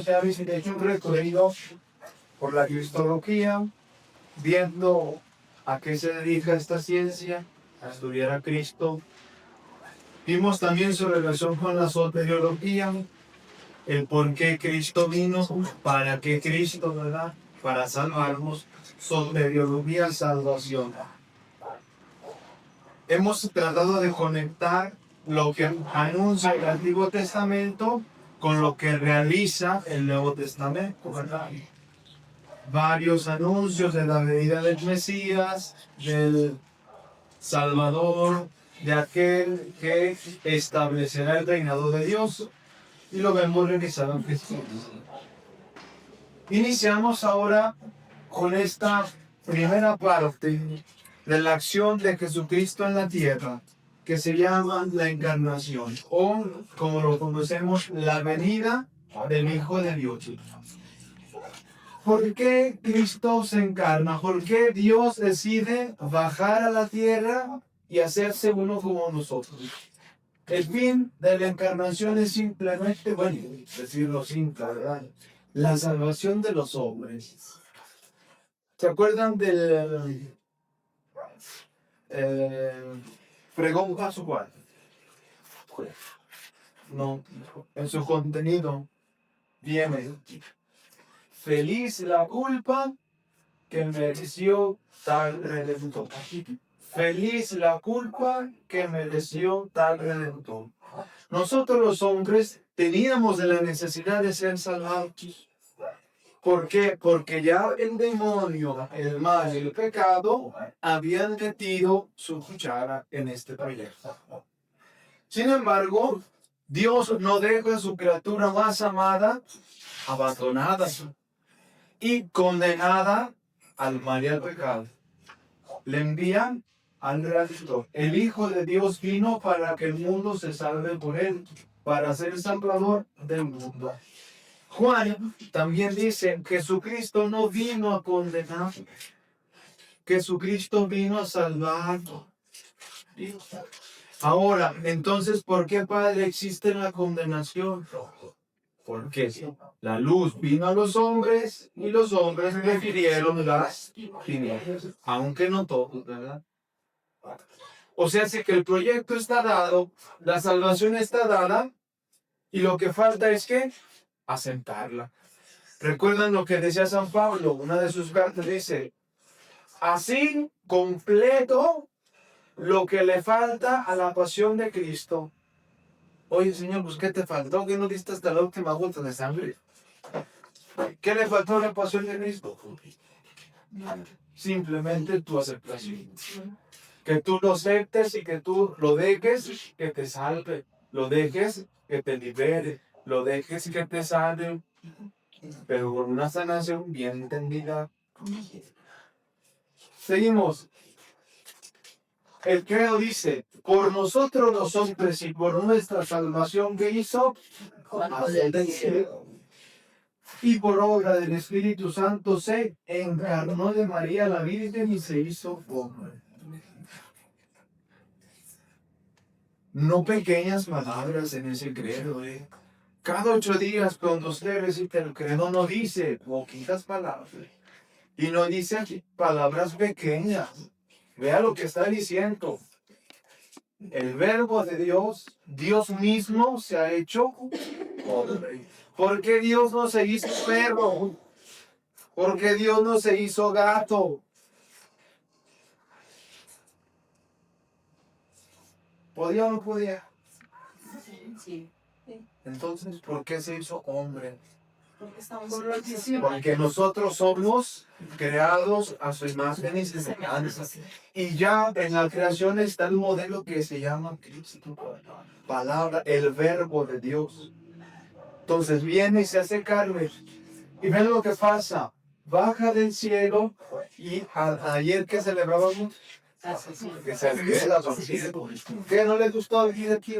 hemos ya hecho un recorrido por la cristología, viendo a qué se dedica esta ciencia, a estudiar a Cristo. Vimos también su relación con la soteriología, el por qué Cristo vino, para qué Cristo, ¿verdad? Para salvarnos, soteriología, salvación. Hemos tratado de conectar lo que anuncia el Antiguo Testamento con lo que realiza el Nuevo Testamento, ¿verdad? Varios anuncios de la venida del Mesías, del Salvador, de aquel que establecerá el reinado de Dios, y lo vemos realizado en Cristo. Iniciamos ahora con esta primera parte de la acción de Jesucristo en la tierra, que se llama la encarnación, o como lo conocemos, la venida del Hijo de Dios. ¿Por qué Cristo se encarna? ¿Por qué Dios decide bajar a la tierra y hacerse uno como nosotros? El fin de la encarnación es simplemente, bueno, decirlo simple, ¿verdad? La salvación de los hombres. ¿Se acuerdan del pregón pascual? No, en su contenido viene: feliz la culpa que mereció tal redentor. Feliz la culpa que mereció tal redentor. Nosotros los hombres teníamos la necesidad de ser salvados. ¿Por qué? Porque ya el demonio, el mal, el pecado habían metido su cuchara en este proyecto. Sin embargo, Dios no deja a su criatura más amada abandonada y condenada al mal y al pecado. Le envían al Redentor. El Hijo de Dios vino para que el mundo se salve por él, para ser el salvador del mundo. Juan también dice: Jesucristo no vino a condenar, Jesucristo vino a salvar. Ahora, entonces, ¿por qué, Padre, existe la condenación? Porque la luz vino a los hombres y los hombres prefirieron las tinieblas, aunque no todos, ¿verdad? O sea, sí que el proyecto está dado, la salvación está dada, y lo que falta es que asentarla. ¿Recuerdan lo que decía San Pablo? Una de sus cartas dice: así completo lo que le falta a la pasión de Cristo. Oye, Señor, pues ¿qué te faltó? ¿Que no diste hasta la última gota de sangre? ¿Qué le faltó a la pasión de Cristo? Simplemente tu aceptación. Que tú lo aceptes y que tú lo dejes que te salve, lo dejes que te libere, lo dejes que te salve, pero con una sanación bien entendida. Seguimos. El credo dice: por nosotros los hombres y por nuestra salvación que hizo, y por obra del Espíritu Santo se encarnó de María la Virgen y se hizo hombre. No pequeñas palabras en ese credo, Cada 8 días cuando usted recita el credo no dice poquitas palabras. Y no dice palabras pequeñas. Vea lo que está diciendo. El verbo de Dios, Dios mismo se ha hecho hombre. ¿Por qué Dios no se hizo perro? ¿Por qué Dios no se hizo gato? ¿Podía o no podía? Sí. Entonces, ¿por qué se hizo hombre? Porque nosotros somos creados a su imagen y semejanza. Y ya en la creación está el modelo que se llama Cristo. Palabra, el verbo de Dios. Entonces viene y se hace carne. Y ven lo que pasa. Baja del cielo y ayer que celebrábamos, que se queda dormido. ¿Qué no le gustó vivir aquí?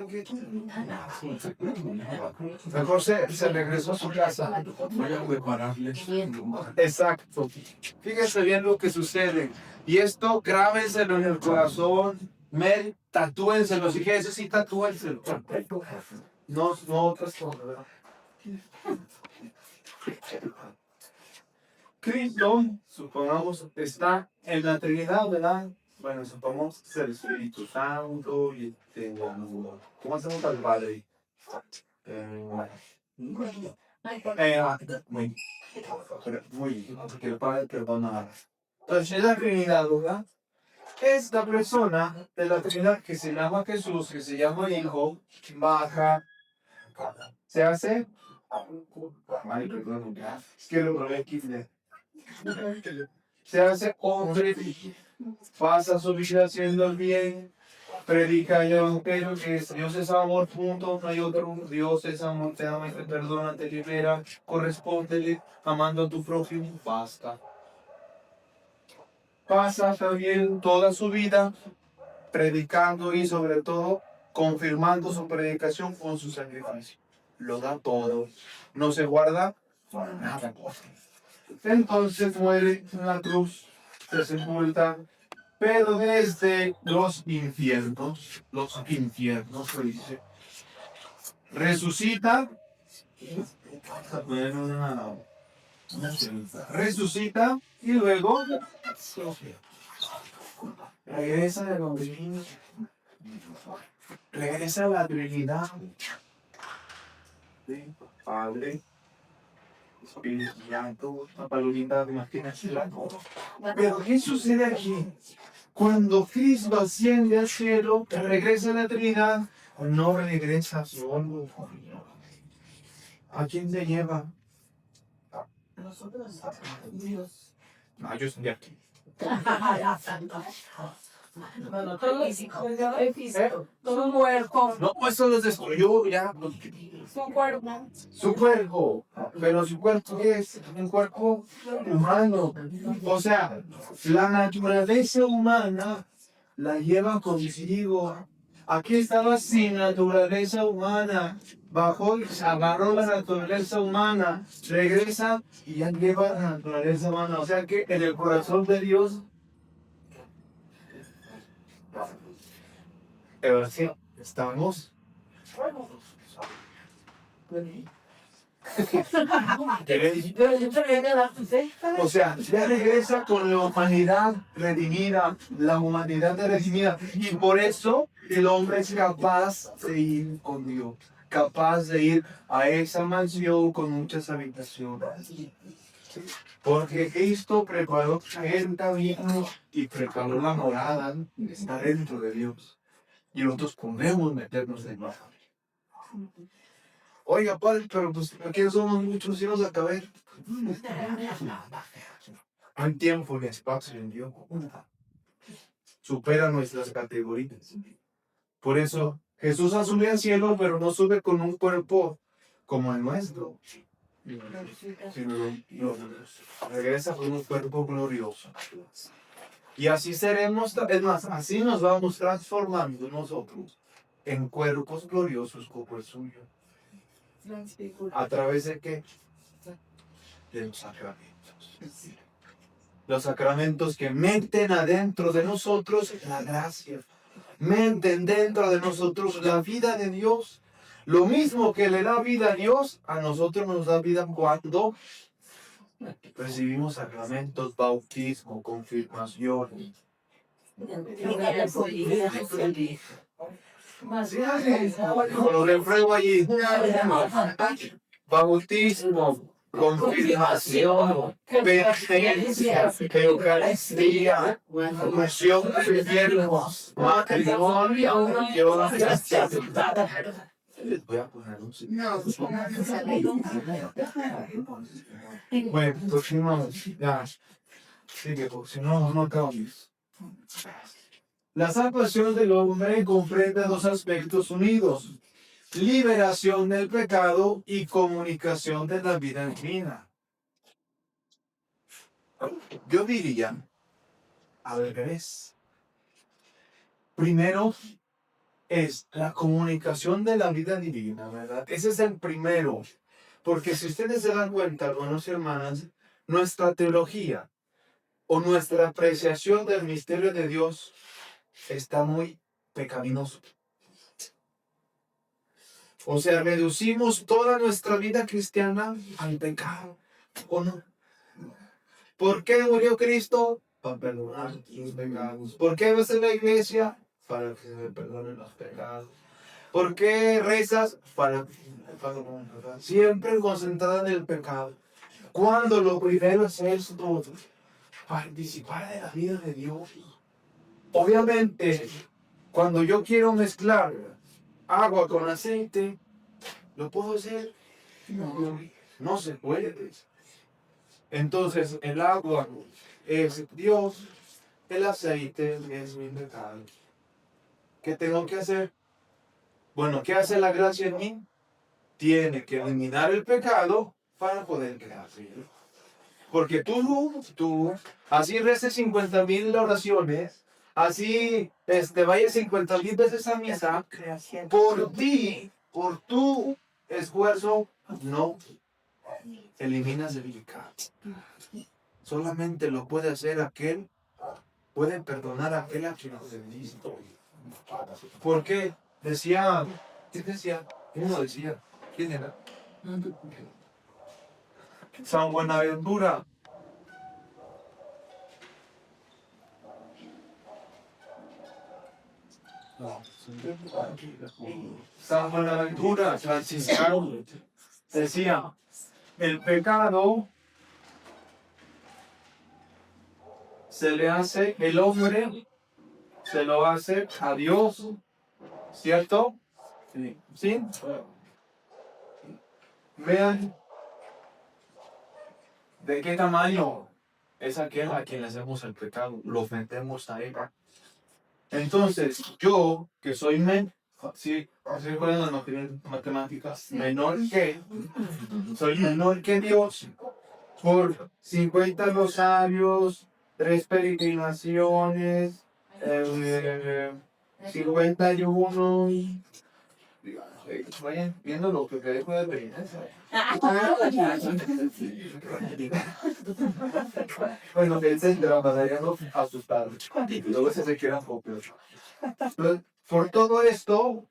Mejor se regresó a su casa. Voy a prepararle. Exacto. Fíjense bien lo que sucede. Y esto grábenselo en el corazón. Tatúenselo. Si Jesús sí, tatúenselo. No otras cosas. Cristo, supongamos, está en la Trinidad, ¿verdad? Bueno, supongamos que es el Espíritu Santo y ¿cómo hacemos al Padre? Muy, porque el Padre perdona. Entonces, en la Trinidad, ¿verdad? Esta persona de la Trinidad que se llama Jesús, que se llama Hijo, baja, se hace. Ay, perdón, es que lo probé aquí. Se hace hombre, pasa su vida haciendo el bien, predica el evangelio que Dios es amor, punto, no hay otro. Dios es amor, te ama y te perdona, te libera, correspóndele, amando a tu prójimo, basta. Pasa también toda su vida predicando y sobre todo confirmando su predicación con su sacrificio. Lo da todo, no se guarda para nada. Entonces muere en la cruz, se sepulta, pero desde los infiernos, se dice, resucita, resucita y luego regresa de donde vino, regresa a la Trinidad, ¿sí? Padre, Espíritu Santo, una palomita de imaginación. Pero ¿qué sucede aquí? Cuando Cristo asciende al cielo, regresa a la Trinidad, no regresa solo. ¿A quién se lleva? Dios. No, yo estoy aquí. Su cuerpo. No, eso los destruyó ya. Su cuerpo. Su cuerpo. Pero su cuerpo es un cuerpo humano. O sea, la naturaleza humana la lleva consigo. Aquí estaba sin naturaleza humana. Bajó y se agarró la naturaleza humana. Regresa y ya lleva la naturaleza humana. O sea que en el corazón de Dios, sí, estamos. O sea, ya regresa con la humanidad redimida, la humanidad redimida. Y por eso el hombre es capaz de ir con Dios, capaz de ir a esa mansión con muchas habitaciones. Porque Cristo preparó el camino y preparó la morada, está dentro de Dios. Y nosotros podemos meternos debajo. Oiga, padre, pero pues aquí somos muchos y nos acabé. Hay tiempo y espacio en Dios. Supera nuestras categorías. Por eso Jesús ha subido al cielo, pero no sube con un cuerpo como el nuestro. Sino regresa con un cuerpo glorioso. Y así seremos, es más, así nos vamos transformando nosotros en cuerpos gloriosos como el suyo. ¿A través de qué? De los sacramentos. Los sacramentos que meten adentro de nosotros la gracia. Meten dentro de nosotros la vida de Dios. Lo mismo que le da vida a Dios, a nosotros nos da vida cuando recibimos sacramentos, bautismo, confirmación. Lo repruebo allí. Bautismo, confirmación, penitencia, Eucaristía, unción de enfermos, matrimonio, les voy a poner un signo. Bueno, pues si no, ya. Sigue, porque si no, no acabamos. La salvación del hombre comprende dos aspectos unidos: liberación del pecado y comunicación de la vida divina. Yo diría, al revés. Primero es la comunicación de la vida divina, ¿verdad? Ese es el primero. Porque si ustedes se dan cuenta, hermanos y hermanas, nuestra teología o nuestra apreciación del misterio de Dios está muy pecaminoso. O sea, reducimos toda nuestra vida cristiana al pecado, ¿o no? ¿Por qué murió Cristo? Para perdonar los pecados. ¿Por qué vas a la iglesia? Para que se me perdonen los pecados. ¿Por qué rezas? Para siempre concentrada en el pecado. Cuando lo primero es esto, participar de la vida de Dios. Obviamente, cuando yo quiero mezclar agua con aceite, ¿lo puedo hacer? No se puede. Entonces, el agua es Dios, el aceite es mi pecado. ¿Qué tengo que hacer? Bueno, ¿qué hace la gracia en mí? Tiene que eliminar el pecado para poder crear vida. Porque tú, así reces 50,000 oraciones, así vayas 50,000 veces a misa, por ti, por tu esfuerzo, no eliminas el pecado. Solamente lo puede hacer aquel, puede perdonar a aquel a quien lo bendice. ¿Por qué? ¿Quién decía? Uno decía, ¿quién era? San Buenaventura. San Buenaventura, franciscano, decía, el pecado se le hace, el hombre se lo hace a Dios, ¿cierto? ¿Sí? Vean de qué tamaño es aquel a quien le hacemos el pecado, lo ofendemos a él. Entonces, yo, que soy sí, ¿se acuerdan las matemáticas? Soy menor que Dios por 50 rosarios, 3 peregrinaciones, 51. Vayan viendo lo que dejo de ver. Bueno, el centro para no asustar. Luego se quedan copios. Por todo esto,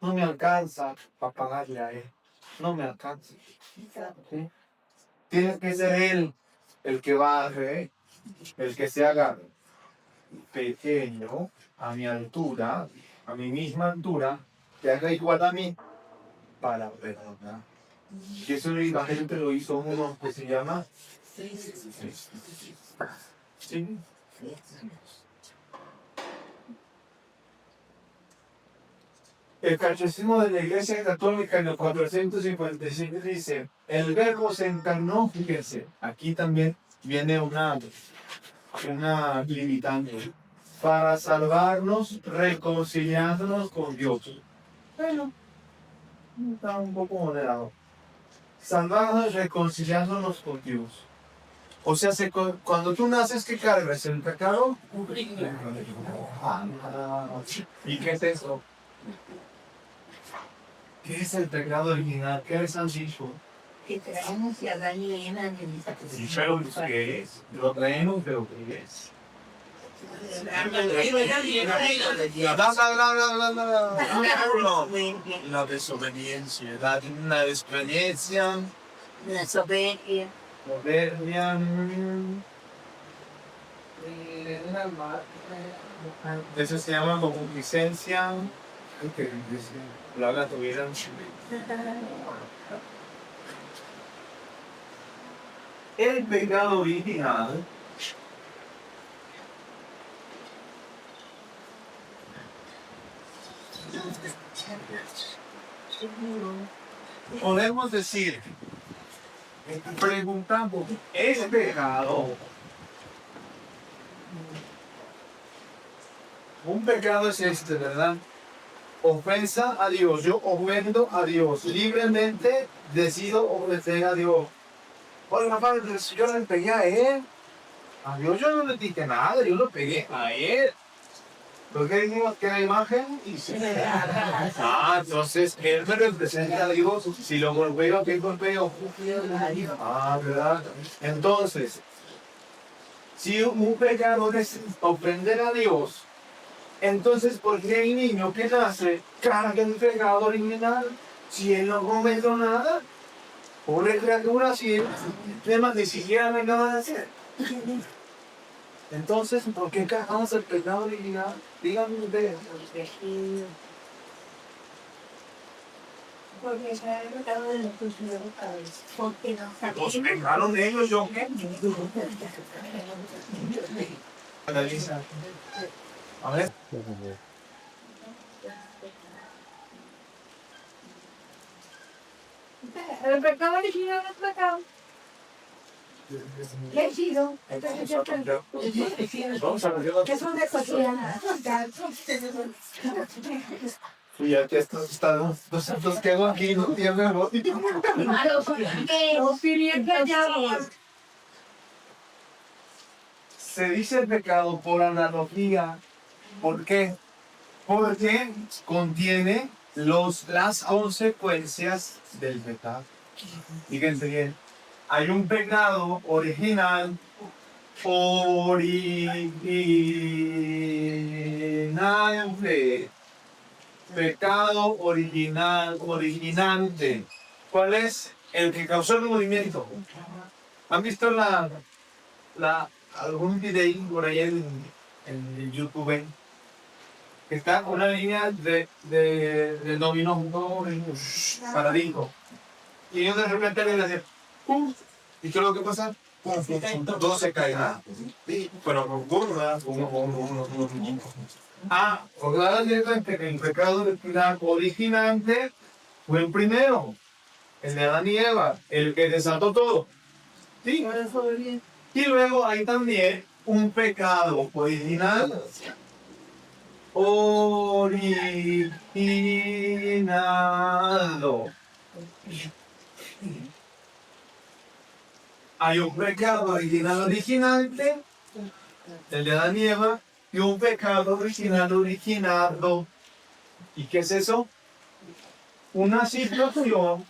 no me alcanza para pagarle a él. No me alcanza. ¿Sí? Tiene que ser él el que baje, el que se haga pequeño a mi altura, a mi misma altura, que haga igual a mí para perdonar. Y eso la gente lo hizo uno que se llama. Sí. El Catecismo de la Iglesia Católica en el 455 dice, el Verbo se encarnó, fíjense, aquí también viene una limitante, para salvarnos, reconciliándonos con Dios. Bueno, está un poco moderado. Salvarnos, reconciliándonos con Dios. O sea, cuando tú naces, ¿qué cargas? ¿El pecado? ¿Y qué es eso? ¿Qué es el pecado original? ¿Qué les han dicho? Que traemos y Adán y Eva en el Pero ¿qué es? Lo traemos, pero ¿qué es? La desobediencia. La desobediencia. La soberbia. Eso se llama concupiscencia. La tuvieron. El pecado original podemos decir, preguntamos, ¿es pecado? Un pecado es este, ¿verdad? Ofensa a Dios. Yo ofendo a Dios. Libremente decido obedecer a Dios. Oiga, padre, yo le pegué a él. A Dios yo no le dije nada, yo lo pegué a él. ¿Por qué dijimos que la imagen? Entonces él me representa a Dios. Si lo golpeo, ¿qué golpeo? ¿Verdad? Entonces, si un pecado es ofender a Dios, Entonces, ¿por qué el niño que nace carga el pecado original si él no cometió nada? Pobre criatura, si él además ni siquiera me acaba de hacer. Entonces, ¿por qué cargamos el pecado original? Díganme ustedes. Porque se ha tratado de los padres. Porque no Los sabemos. pecaron ellos, ¿yo qué? Analiza. A ver. El pecado original es pecado. ¿Qué ha sido? Vamos a ver. ¿Qué son de sociedad? Ya que estos santos que hago aquí no tienen voz. Se dice pecado por analogía. ¿Por qué? Porque contiene las consecuencias del pecado. Fíjense bien. Hay un pecado original. Originante. Pecado originante. ¿Cuál es? El que causó el movimiento. ¿Han visto algún video por ahí en YouTube? Que está una línea de dominó paradito. Y ellos de repente le hacen ¡pum! ¿Y qué es lo que pasa? ¡Pum! Todo se cae. Pero con curva, porque ahora dicen que el pecado originante fue el primero, el de Adán y Eva, el que desató todo. ¿Sí? Y luego hay también un pecado original. Originado. Hay un pecado originante, el de Adán y Eva, y un pecado originado. ¿Y qué es eso? Una situación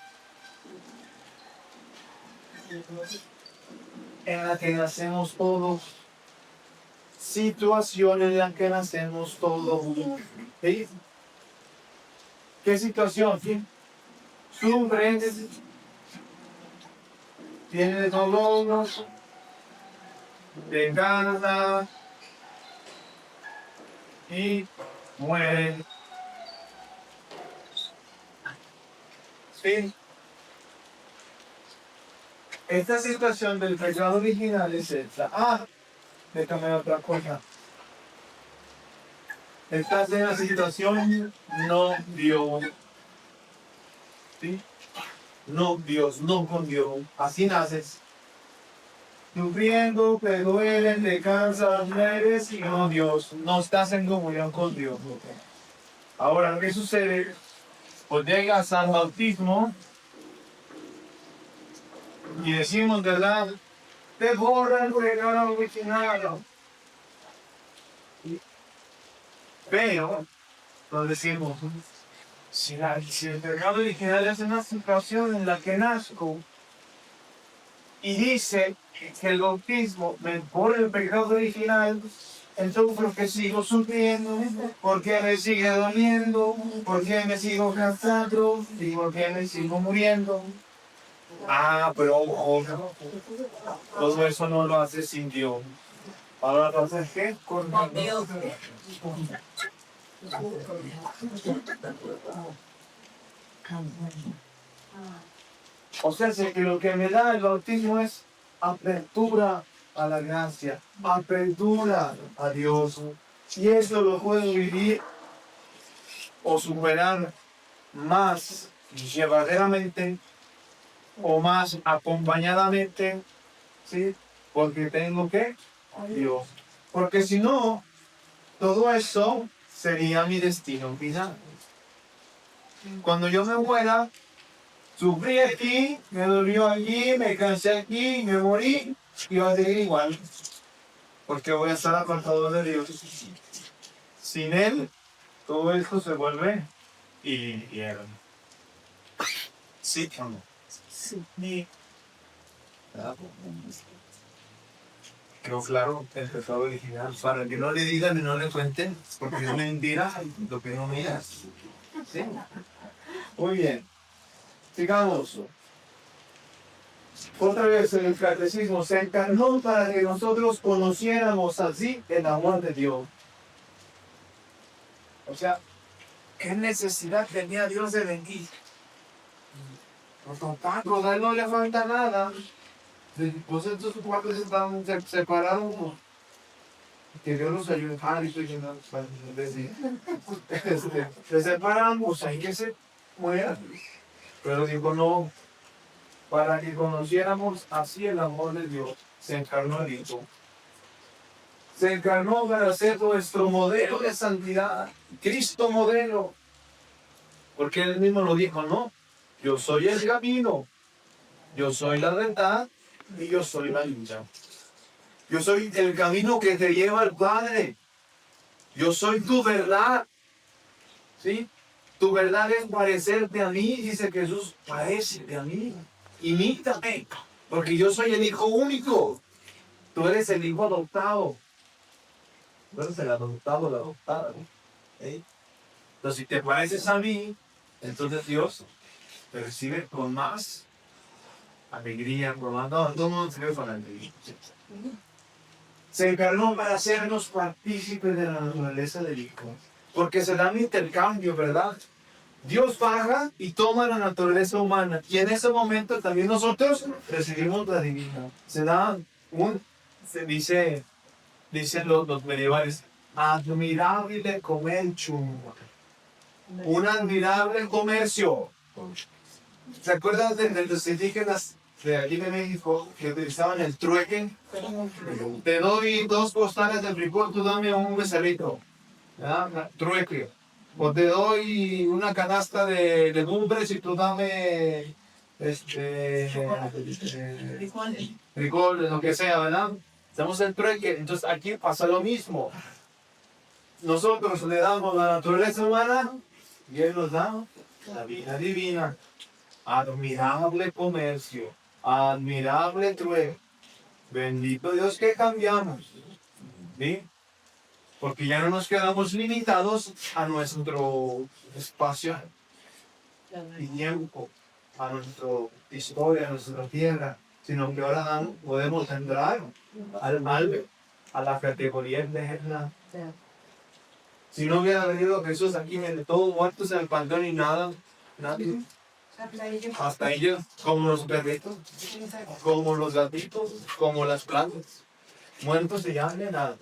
en la que nacemos todos. Situación en la que nacemos todos. ¿Sí? ¿Qué situación? Sufres, tienes dolor, te cansas y mueres. ¿Sí? Esta situación del pecado original es esta. Déjame otra cosa. Estás en la situación no Dios. ¿Sí? No Dios, no con Dios. Así naces. Sufriendo, te duele, te cansas, mueres y no Dios. No estás en comunión con Dios. Ahora, ¿qué sucede? Pues llegas al bautismo y decimos, ¿verdad? Te borra el pecado original. Pero, lo decimos, si el pecado original es una situación en la que nazco y dice que el bautismo me borra el pecado original, entonces ¿por qué sigo sufriendo? ¿Por qué me sigue doliendo? ¿Por qué me sigo cansando? ¿Y por qué me sigo muriendo? Pero ojo, todo eso no lo hace sin Dios. Ahora lo haces ¿qué? Con Dios. O sea, sé que lo que me da el bautismo es apertura a la gracia, apertura a Dios. Y eso lo puedo vivir o superar más llevaderamente o más acompañadamente, ¿sí? Porque tengo que Dios. Porque si no, todo eso sería mi destino final. Cuando yo me muera, sufrí aquí, me dolió allí, me cansé aquí, me morí y va a seguir igual. Porque voy a estar apartado de Dios. Sin Él, todo esto se vuelve infierno. ¿Sí o no? Sí. quedó claro el pecado original, para que no le digan y no le cuenten, porque es mentira lo que no miras. ¿Sí? Muy bien. Sigamos. Otra vez en el catecismo se encarnó para que nosotros conociéramos así el amor de Dios. O sea, ¿qué necesidad tenía Dios de venir? Por tanto, a él no le falta nada. Pues estos cuatro estaban separados. Que Dios nos ayude. Estoy yendo para decir. Se separamos, hay que se mueran. Pero digo, no, para que conociéramos así el amor de Dios, se encarnó el Hijo. Se encarnó para ser nuestro modelo de santidad, Cristo modelo. Porque él mismo lo dijo, ¿no? Yo soy el camino, yo soy la verdad y yo soy la vida. Yo soy el camino que te lleva al Padre. Yo soy tu verdad. ¿Sí? Tu verdad es parecerte a mí, dice Jesús, parécete a mí. Imítame, porque yo soy el hijo único. Tú eres el hijo adoptado. Tú eres el adoptado, la adoptada. ¿Sí? Entonces, si te pareces a mí, entonces Dios te recibe con más alegría, con más... No, todo el mundo se ve con alegría. Se encarnó para hacernos partícipes de la naturaleza del Hijo. Porque se da un intercambio, ¿verdad? Dios baja y toma la naturaleza humana. Y en ese momento también nosotros recibimos la divina. Se da dicen los medievales, admirable comercio. Un admirable comercio. ¿Se acuerdan de los indígenas de aquí de México que utilizaban el trueque? Te doy 2 costales de frijol, tú dame un becerrito. ¿Verdad? Trueque. O te doy una canasta de legumbres y tú dame frijol, lo que sea, ¿verdad? Hacemos el trueque. Entonces aquí pasa lo mismo. Nosotros le damos la naturaleza humana y Él nos da la vida divina. Admirable comercio, admirable trueque. Bendito Dios que cambiamos. ¿Sí? Porque ya no nos quedamos limitados a nuestro espacio y tiempo, a nuestra historia, a nuestra tierra, sino que ahora podemos entrar a la categoría eterna. Si no hubiera venido Jesús aquí, todos muertos en el panteón y nada, nadie. Hasta ellos, como los perritos, como los gatitos, como las plantas, muertos y ya de nada.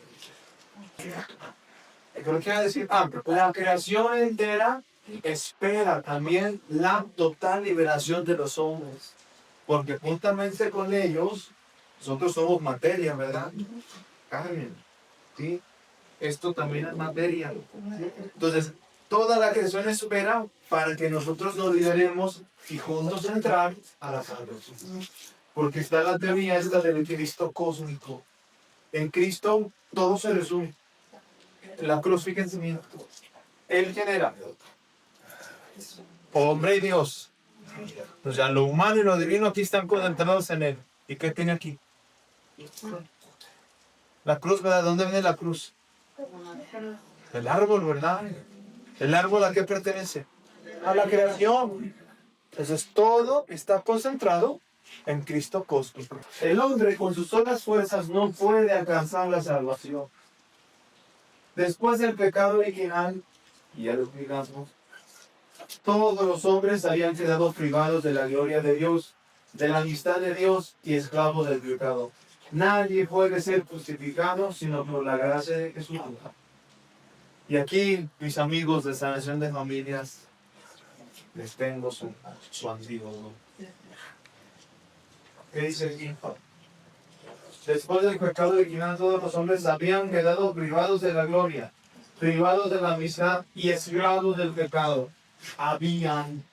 Creo que iba a decir, la creación entera espera también la total liberación de los hombres, porque juntamente con ellos, nosotros somos materia, ¿verdad? Carmen, ¿sí? Esto también es materia. Entonces, toda la creación espera para que nosotros nos liberemos y juntos entrar a la salvación. Porque está la teoría esta del Cristo cósmico. En Cristo todo se resume. La cruz, fíjense bien. Él genera hombre y Dios. O sea, lo humano y lo divino aquí están concentrados en Él. ¿Y qué tiene aquí? La cruz, ¿verdad? ¿Dónde viene la cruz? El árbol, ¿verdad? ¿El árbol a qué pertenece? A la creación. Entonces todo está concentrado en Cristo cósmico. El hombre con sus solas fuerzas no puede alcanzar la salvación. Después del pecado original, y ya lo explicamos, todos los hombres habían quedado privados de la gloria de Dios, de la amistad de Dios y esclavos del pecado. Nadie puede ser justificado sino por la gracia de Jesús. Y aquí, mis amigos de Sanación de Familias, les tengo su antídoto. ¿Qué dice aquí? Después del pecado original, todos los hombres habían quedado privados de la gloria, privados de la amistad y esclavos del pecado. Habían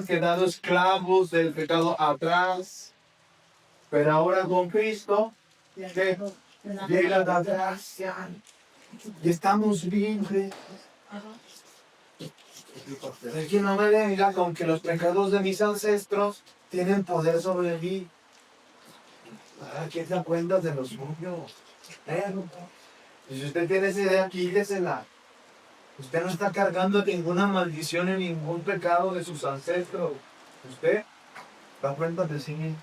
quedado esclavos del pecado atrás, pero ahora con Cristo llega la gracia y estamos libres. Aquí no me diga con que los pecados de mis ancestros tienen poder sobre mí. cada quien da cuenta de los suyos. Y si usted tiene esa idea, quítesela. Usted no está cargando ninguna maldición ni ningún pecado de sus ancestros. Usted da cuenta de sí mismo.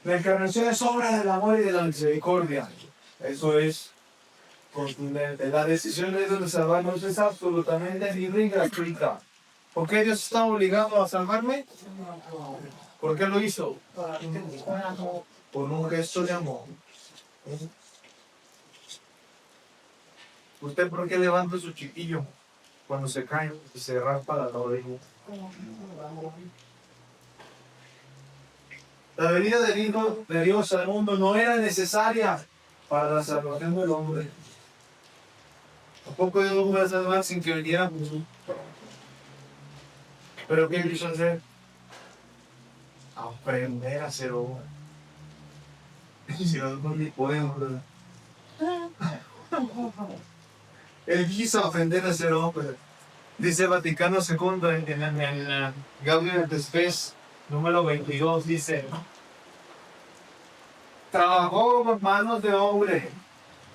La encarnación es obra del amor y de la misericordia. Eso es contundente. La decisión de Dios de salvarnos es absolutamente libre y gratuita. ¿Por qué Dios está obligado a salvarme? ¿Por qué lo hizo? Por un gesto de amor. ¿Usted por qué levanta su chiquillo cuando se cae y se raspa la oreja? La venida del Hijo de Dios al mundo no era necesaria para la salvación del hombre. Tampoco Dios lo puede salvar sin que viniera Jesús. Pero ¿qué quiso hacer? Aprender a ser hombre. Si nosotros ni podemos, ¿verdad? Él quiso aprender a ser hombre. Dice Vaticano II en la Gaudium et Spes número 22, dice: trabajó con manos de hombre,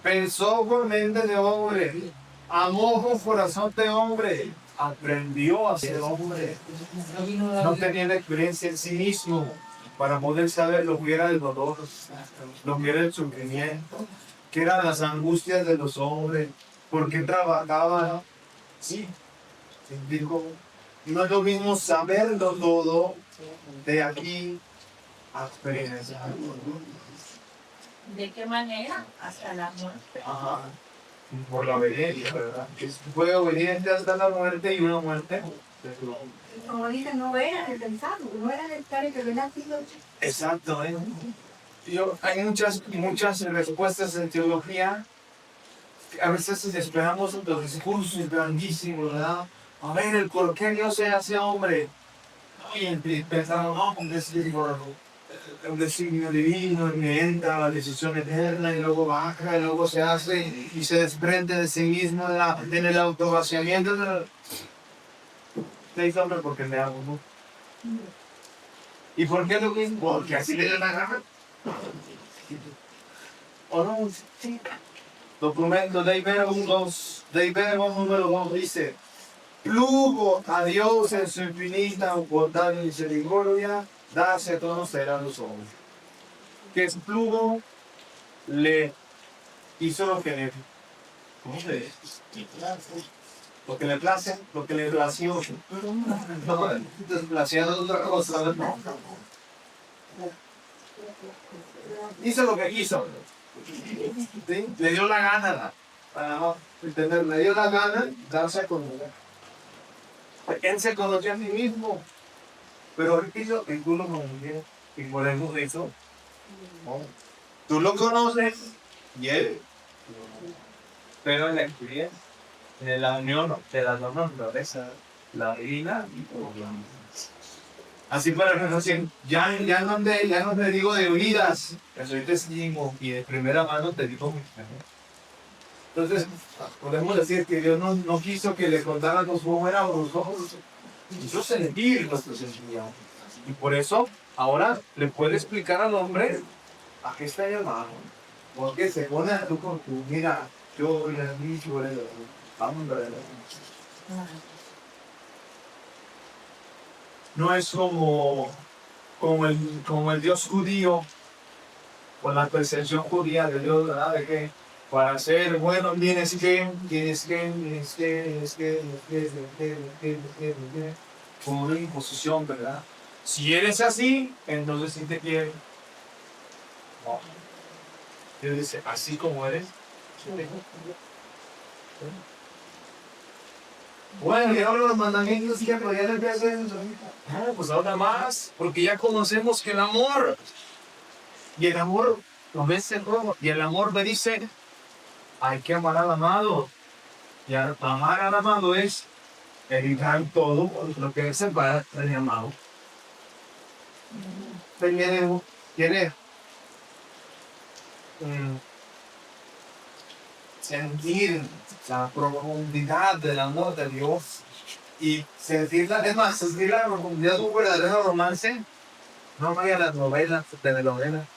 pensó con mente de hombre, amó con corazón de hombre, aprendió a ser hombre. No tenía la experiencia en sí mismo para poder saber lo que era el dolor, lo que era el sufrimiento, que eran las angustias de los hombres, por qué trabajaban. Sí, dijo, no es lo mismo saberlo todo de aquí a experienciar. ¿De qué manera? Hasta la muerte. Ajá. Por la obediencia, ¿verdad? Que fue obediente hasta la muerte y una muerte. Como dicen, no era el pensado, no era el cara que hubiera sido. Exacto, ¿eh? Hay muchas respuestas en teología. A veces esperamos los discursos grandísimos, ¿verdad? A ver, ¿por qué Dios se hace hombre? Y pensamos, no, un designio divino, y entra la decisión eterna, y luego baja, y luego se hace, y se desprende de sí mismo en el autovaciamiento. Se hizo hombre porque le amo, ¿no? ¿Y por qué lo mismo? Porque así le da la gana. ¿O no? Sí. Documento de Ibero número 2 dice: plugo a Dios en su infinita bondad y misericordia, darse a conocer a los hombres. Que es plugo, le hizo lo que le. ¿Cómo se dice? Lo que le place, lo que le plació. No, desplaciado es otra cosa, ¿no? Hizo lo que quiso. ¿Sí? Le dio la gana, para no entender, le dio la gana darse a conocer. Él se conoció a sí mismo, pero él quiso que tú lo conocieras, y por eso se hizo. No. Tú lo conoces y él, pero en la experiencia, en la unión de las dos naturalezas, la divina y la humana. Así para que no se, ya no te digo de oídas, que soy testigo y de primera mano te digo. Entonces, podemos decir que Dios no quiso que le contáramos cómo eran los ojos, quiso sentir nuestros sentimientos. Y por eso, ahora le puede explicar al hombre a qué está llamado. Porque se pone tú con tu, mira, yo le he dicho, vamos a ver. No es como el Dios judío, con la percepción judía de Dios, ¿verdad? De que para ser bueno tienes que, como una imposición, ¿verdad? Si eres así, entonces sí te quiere. No. Dios dice, así como eres, sí te quiero. Bueno, y ahora los mandamientos que podían hacer eso. No, pues ahora más, porque ya conocemos que el amor, y el amor lo vence todo, y el amor me dice, hay que amar al amado, y amar al amado es evitar todo lo que separa del amado. Quiere sentir la profundidad del amor de Dios, Y sentirla, es más, sentir la profundidad de un verdadero romance, no vaya a las novelas, telenovelas.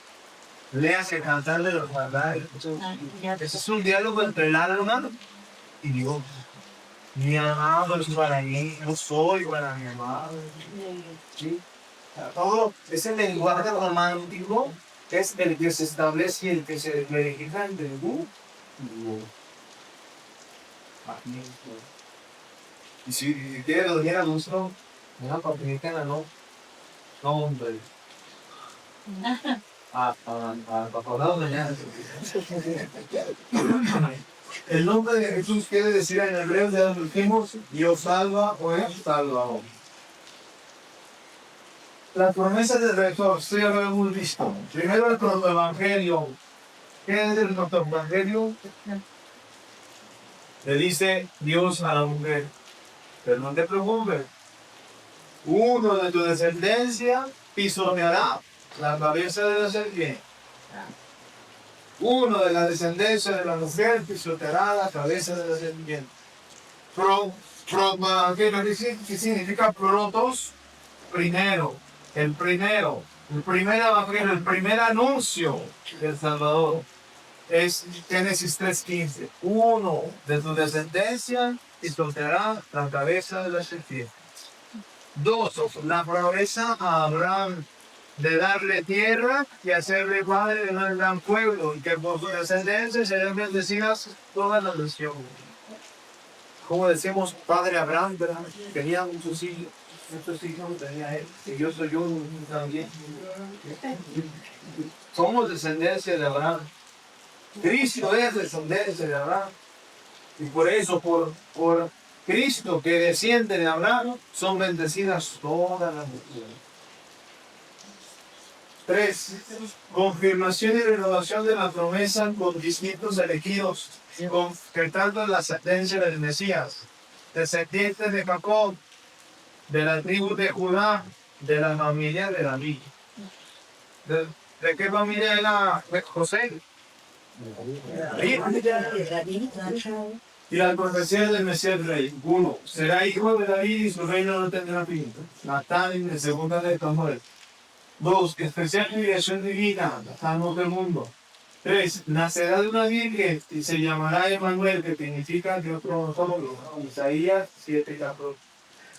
Léase Cantar de los Cantares. Ese es un diálogo entre el alma y Dios. Mi amado es para mí, yo soy para mi amado. ¿Sí? Todo ese lenguaje romántico es el que se establece y el que se verifica entre tú y Dios. Y si quiere lo diera gusto, una papelita no. No, hombre. El nombre de Jesús quiere decir en hebreo, ya lo dijimos, Dios salva o es salvador. Las promesas de Jesús ya lo hemos visto. Primero el protoevangelio. ¿Qué es el protoevangelio? Le dice Dios a la mujer, pero no te preocupes, uno de tu descendencia pisoteará la cabeza de la serpiente. Uno de la descendencia de la mujer pisoteará la cabeza de la serpiente. ¿Qué significa protos? Primero, el primer evangelio, el primer anuncio del Salvador. Es Génesis 3:15. Uno de tu descendencia pisoteará la cabeza de la serpiente. 2. La promesa a Abraham de darle tierra y hacerle padre de un gran pueblo, y que por su descendencia serán bendecidas todas las naciones. Como decimos, padre Abraham, ¿verdad? Tenía muchos hijos. Muchos hijos tenía él, y yo soy yo también. Somos descendencia de Abraham. Cristo es descendencia de Abraham. Y por eso, por Cristo que desciende de Abraham, son bendecidas todas las naciones. 3. Confirmación y renovación de la promesa con distintos elegidos, concretando la sentencia del Mesías, descendientes de Jacob, de la tribu de Judá, de la familia de David. ¿De qué familia era José? Y la profecía del Mesías Rey. 1. Será hijo de David y su reino no tendrá fin. Natán de segunda de Samuel. 2. Especial filiación divina, salvos del mundo. 3. Nacerá de una virgen y se llamará Emmanuel, que significa Dios con nosotros. Isaías 7:14.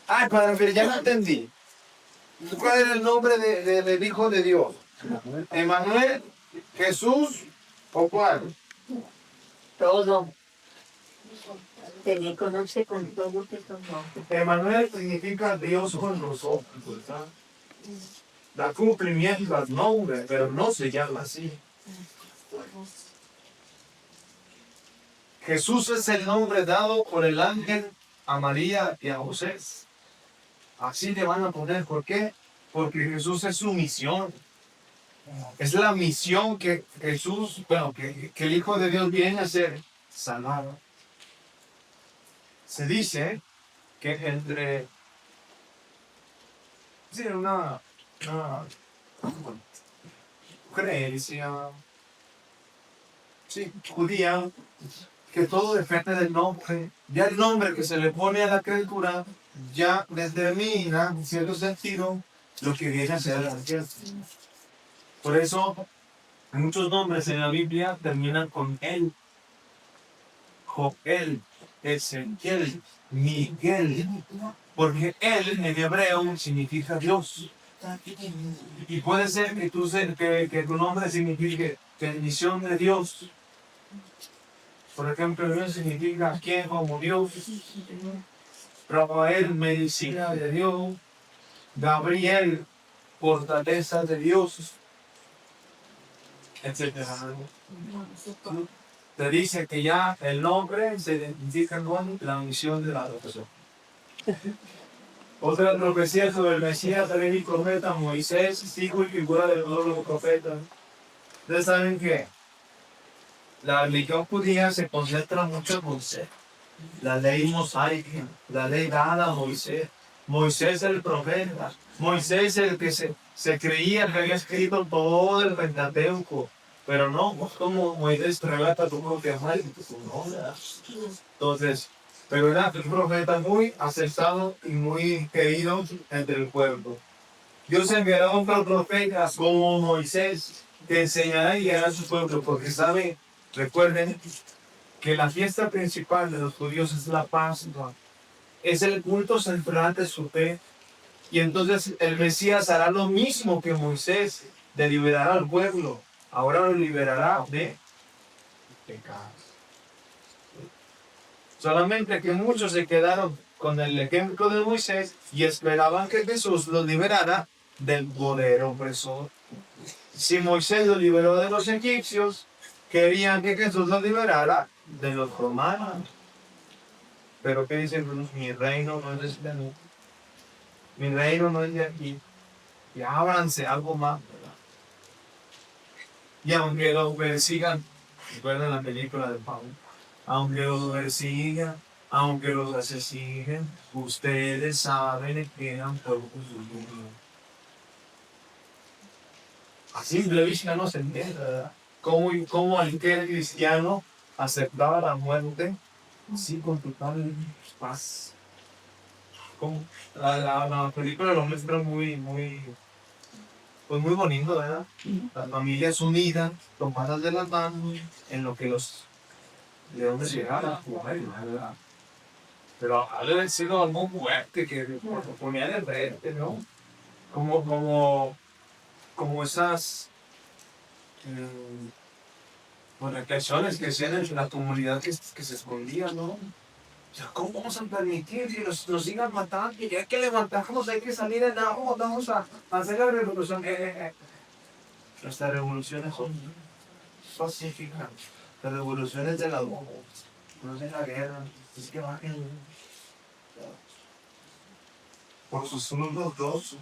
Ah, padre, ya lo entendí. ¿Cuál era el nombre del Hijo de Dios? Emmanuel, Jesús o cuál? Todo. Se le conoce con todo que son nombres. Emmanuel significa Dios con nosotros, ¿verdad? Da cumplimiento al nombre, pero no se llama así. Jesús es el nombre dado por el ángel a María y a José. Así le van a poner, ¿por qué? Porque Jesús es su misión. Es la misión que Jesús, bueno, que el Hijo de Dios viene a hacer, salvar. Se dice que entre una creencia judía, que todo depende del nombre. Ya el nombre que se le pone a la criatura ya determina, en cierto sentido, lo que viene a ser la riqueza. Por eso, muchos nombres en la Biblia terminan con él. Joel, Ezequiel, Miguel. Porque él en hebreo significa Dios. Y puede ser que tu nombre signifique bendición de Dios. Por ejemplo, Dios significa quien como Dios. Rafael, medicina de Dios. Gabriel, fortaleza de Dios, etc. Te dice que ya el nombre se identifica con la misión de la adopción. Otra profecía sobre el Mesías, rey y profeta, Moisés, hijo y figura de todos los profetas. Ustedes saben que la religión judía se concentra mucho en Moisés. La ley mosaica, la ley dada a Moisés. Moisés el profeta. Moisés el que se creía que había escrito todo el Pentateuco. Pero no, como Moisés relata tu propia madre. Entonces, pero era un profeta muy aceptado y muy querido entre el pueblo. Dios enviará a otros profetas como Moisés que enseñará y guiará a su pueblo, porque sabe, recuerden, que la fiesta principal de los judíos es la Pascua, es el culto central de su fe. Y entonces el Mesías hará lo mismo que Moisés, de liberar al pueblo. Ahora lo liberará de pecados. Solamente que muchos se quedaron con el ejemplo de Moisés y esperaban que Jesús los liberara del poder opresor. Si Moisés los liberó de los egipcios, querían que Jesús los liberara de los romanos. Pero ¿qué dice Jesús? Mi reino no es de este mundo. Mi reino no es de aquí. Y ábranse algo más, ¿verdad? Y aunque lo persigan, recuerden la película de Pablo, aunque los persigan, aunque los asesinen, ustedes saben que eran pueblos judíos. A simple vista no se entiende, ¿verdad? ¿Cómo aquel cristiano aceptaba la muerte así con total paz? Como la película lo muestra pues muy bonito, ¿verdad? Las familias unidas, tomadas de las manos, en lo que los leones llegaban, ¿verdad? Pero ha de haber sido algo fuerte que ponía de frente, ¿no? Como esas pues, reflexiones que hacían en la comunidad que se escondía, ¿no? O sea, ¿cómo vamos a permitir que nos sigan matando? Y hay que levantarnos, hay que salir en agua, vamos a hacer la revolución. Nuestras revoluciones son pacíficas. Las revoluciones de la luz, no de la guerra. Es que bajen por sus unos dos,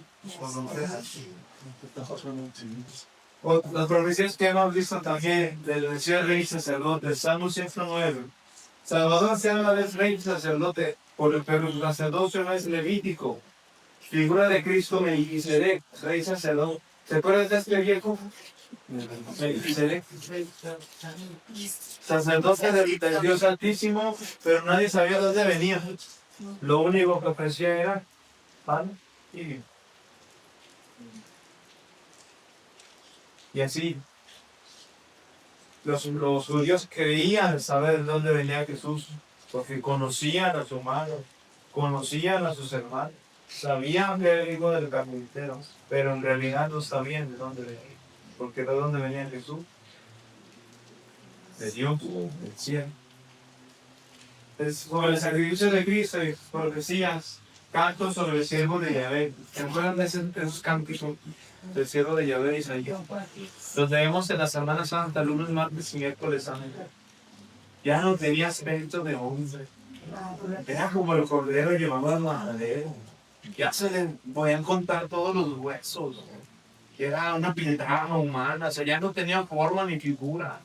las profecías que hemos visto también del Mesías rey sacerdote, Salmo 109. Salvador sea una vez rey sacerdote, pero el sacerdocio no es levítico. Figura de Cristo Melquisedec, rey sacerdote. ¿Se acuerdan de este viejo? Melquisedec, sacerdote del Dios Altísimo, pero nadie sabía dónde venía. Lo único que ofrecía era pan y vino. Y así, los judíos creían saber de dónde venía Jesús, porque conocían a su madre, conocían a sus hermanos, sabían que era el hijo del carpintero, pero en realidad no sabían de dónde venía. Porque de dónde venía Jesús, de Dios, del cielo. Es sobre el sacrificio de Cristo y profecías, cantos sobre el siervo de Yahvé. ¿Se acuerdan de esos cánticos del siervo de Yahvé, Isaías? Los leemos en la Semana Santa, lunes, martes y miércoles santo. Ya no tenía aspecto de hombre. Era como el cordero llevado al matadero. Ya se le podían contar todos los huesos. Era una pintada humana, o sea, ya no tenía forma ni figura.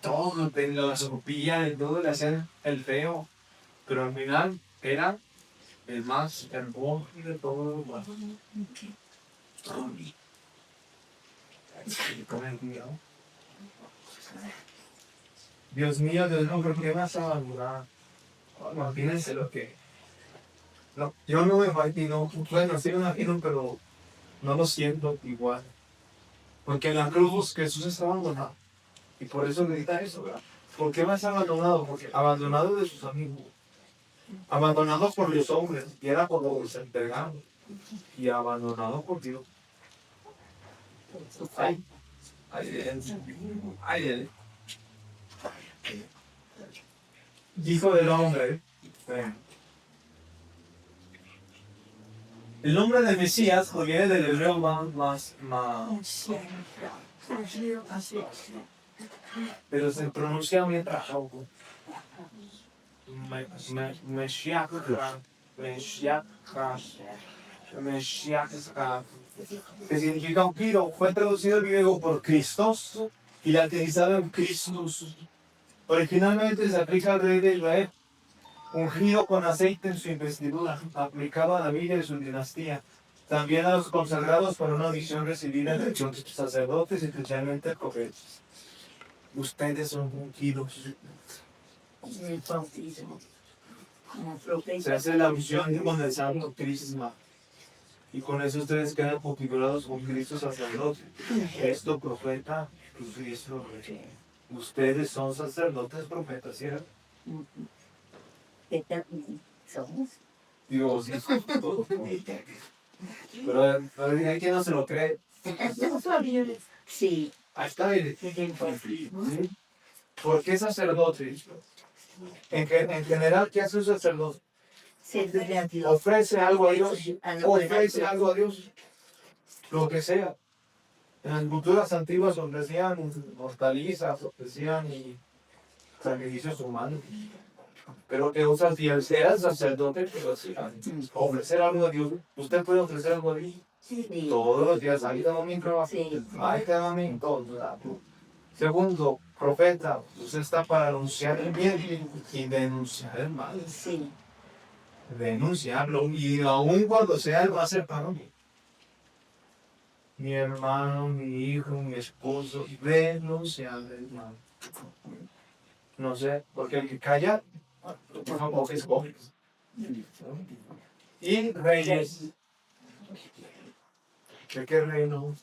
Todo, la sopilla y todo le hacían el feo. Pero al final era el más hermoso de todos los humanos. Dios mío, ¿por qué vas a abandonar? Imagínense lo que. No, yo no me imagino, bueno, sí me imagino, pero no lo siento igual. Porque en la cruz Jesús está abandonado. Y por eso grita eso, ¿verdad? ¿Por qué vas abandonado? Porque abandonado de sus amigos. Abandonado por los hombres, y era por los desentergados. Y abandonado por Dios. Ay, ay, hijo del hombre. El nombre de Mesías proviene del hebreo más, pero se pronuncia muy trabajado. Mesías, que significa un giro, fue traducido al griego por Christos y latinizado en Christus. Originalmente se aplica al rey de Israel, ungido con aceite en su investidura, aplicado a David y su dinastía. También a los consagrados por una visión recibida de los sacerdotes, especialmente profetas. Ustedes son ungidos. como Se profeta. hace la misión con el santo crisma. Y con eso ustedes quedan configurados con Cristo sacerdote. Cristo profeta y Cristo rey. Ustedes son sacerdotes profetas, ¿cierto? Profeta somos. Dios, pero hay quien no se lo cree. Sí. Ahí está, mire. ¿Sí? ¿Por qué sacerdote? En general, ¿qué hace un sacerdote? Servirle a Dios. Ofrece algo a Dios. Ofrece algo a Dios. Lo que sea. En las culturas antiguas ofrecían hortalizas, ofrecían sacrificios humanos. Pero que usas si él sea el sacerdote, pero sí, ofrecer algo a Dios. ¿Usted puede ofrecer algo a Dios? Sí. Todos los días, ahí te domingo, Sí. ahí te domingo, todos los días. Segundo, profeta, usted está para anunciar el bien y denunciar el mal. Sí. Denunciarlo, y aun cuando sea el más cercano. Mi hermano, mi hijo, mi esposo, denunciar el mal. No sé, porque el que calla, tampoco es cómico. Y reyes. ¿De qué reino?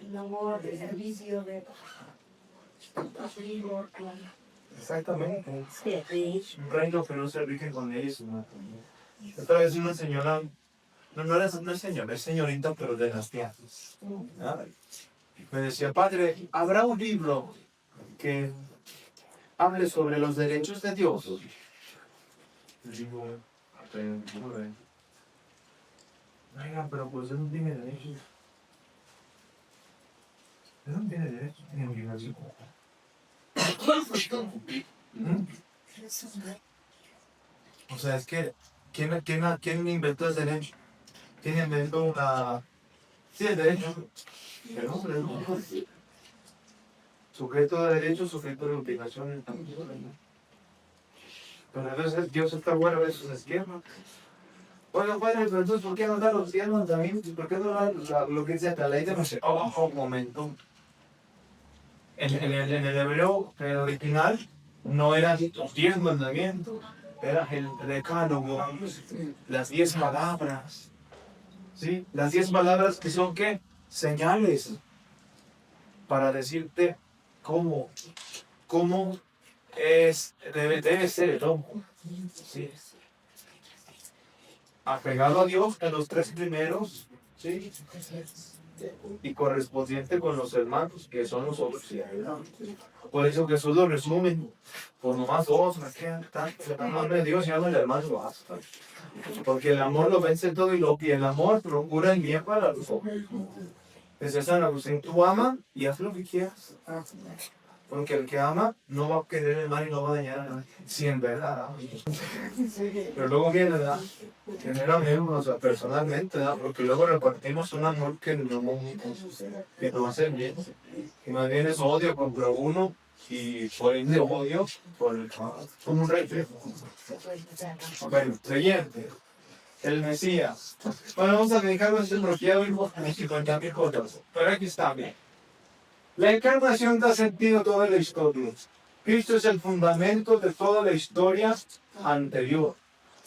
El amor, el servicio de... Exactamente. Sí. Un reino que no se rige con leyes humanas. Otra vez una señora, no es señora, es señorita, pero de las tierras. Me decía, padre, ¿habrá un libro que hable sobre los derechos de Dios? Le digo, oiga, pero pues él no tiene derechos. Él no tiene derechos, tiene obligación. O sea, es que, ¿quién inventó el derecho? ¿Quién inventó una... Sí, el derecho. El hombre, ¿no? Sujeto de derecho, sujeto de obligaciones. Pero a veces Dios está bueno de sus esquemas. Oiga, padre, pero entonces, ¿por qué no da los 10 mandamientos? ¿Por qué no da lo que dice la ley de no sé? Oh, un momento. En el hebreo, en el original, no eran los 10 mandamientos, era el decálogo, las 10 palabras. ¿Sí? Las 10 palabras que son, ¿qué? Señales para decirte cómo debe ser el hombre. ¿Sí? Apegado a Dios en los 3 primeros, ¿sí? Y correspondiente con los hermanos, que son los otros. Por eso Jesús lo resume por nomás 2, el amor de Dios y algo del hermano lo hace. Porque el amor lo vence todo y el amor procura el bien para los hombres. Entonces San Agustín, tú ama y haz lo que quieras. Porque el que ama no va a querer el mal y no va a dañar a nadie. Sí, en verdad. Pero luego viene, ¿verdad? Tener amigos, o sea, personalmente, ¿verdad? Porque luego repartimos un amor que no hace bien. Y más bien es odio contra uno y por ende odio por el como un rey. Bueno, siguiente. El Mesías. Bueno, vamos a dedicarnos a este bloqueo y México en cambio cosas. Pero aquí está bien. La encarnación da sentido a toda la historia. Cristo es el fundamento de toda la historia anterior,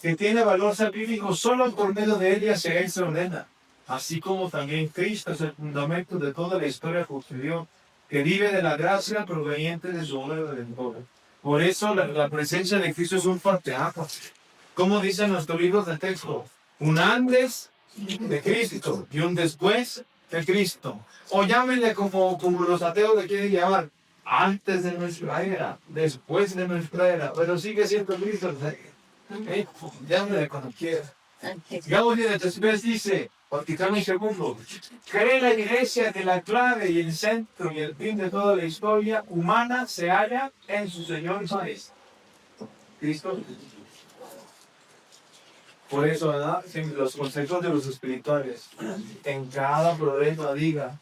que tiene valor salvífico solo por medio de ella se ordena. Así como también Cristo es el fundamento de toda la historia posterior, que vive de la gracia proveniente de su obra redentora. Por eso la presencia de Cristo es un parteaguas. Como dicen nuestros libros de texto, un antes de Cristo y un después de Cristo. O llámenle como los ateos le quieren llamar, antes de nuestra era, después de nuestra era, pero sigue siendo Cristo. Llámenle cuando quiera. Gaudium et Spes dice, Vaticano II, cree la iglesia que la clave y el centro y el fin de toda la historia humana se halla en su Señor y Maestro, Cristo. Por eso, ¿verdad? Los consejos de los espirituales, en cada problema diga,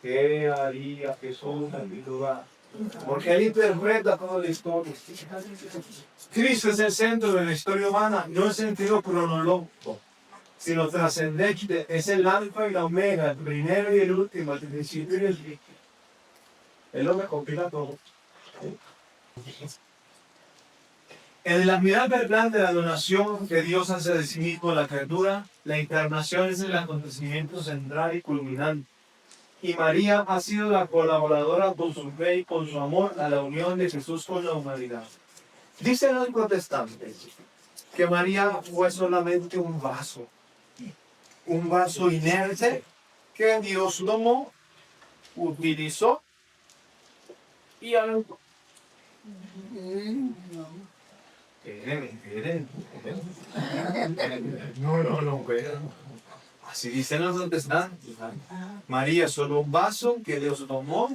¿qué haría Jesús en mi lugar? Porque él interpreta toda la historia. Cristo es el centro de la historia humana, no en sentido cronológico, sino trascendente. Es el alfa y la omega, el primero y el último, el principio y el fin. Él lo me compila todo. En el admirable plan de la donación que Dios hace de sí mismo a la criatura, la encarnación es el acontecimiento central y culminante. Y María ha sido la colaboradora con su fe y con su amor a la unión de Jesús con la humanidad. Dicen los protestantes que María fue solamente un vaso inerte que Dios tomó, utilizó y algo. No, pero así dicen los protestantes. María es solo un vaso que Dios tomó,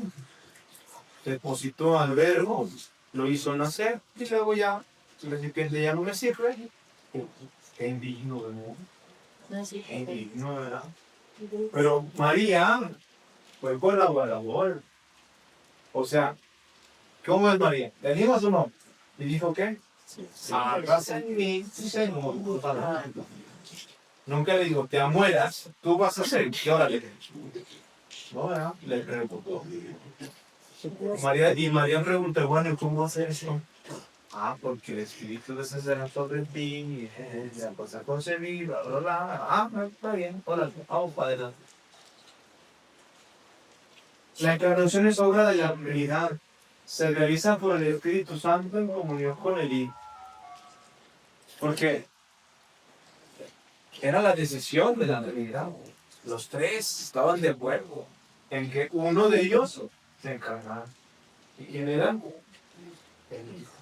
depositó al verbo, lo hizo nacer y luego ya, el recipiente ya no me sirve. Qué indigno, ¿verdad? Qué indigno, ¿verdad? Pero María fue colaborador. O sea, ¿cómo es María? ¿Le dijo a su nombre? ¿Y dijo qué? Hágase en mí, Señor. Nunca le digo, te mueras, tú vas a hacer, ¿qué hora le? No, ¿verdad? Le preguntó. María preguntó, bueno, ¿cómo hacer eso? Porque el Espíritu descenderá sobre ti, ya vas a concebir, bla, bla, bla. Está bien, órale, vamos para adelante. La encarnación es obra de la Trinidad. Se realiza por el Espíritu Santo en comunión con el Hijo. Porque era la decisión de la Trinidad. Los tres estaban de acuerdo en que uno de ellos se encarnara. ¿Y quién era? El Hijo.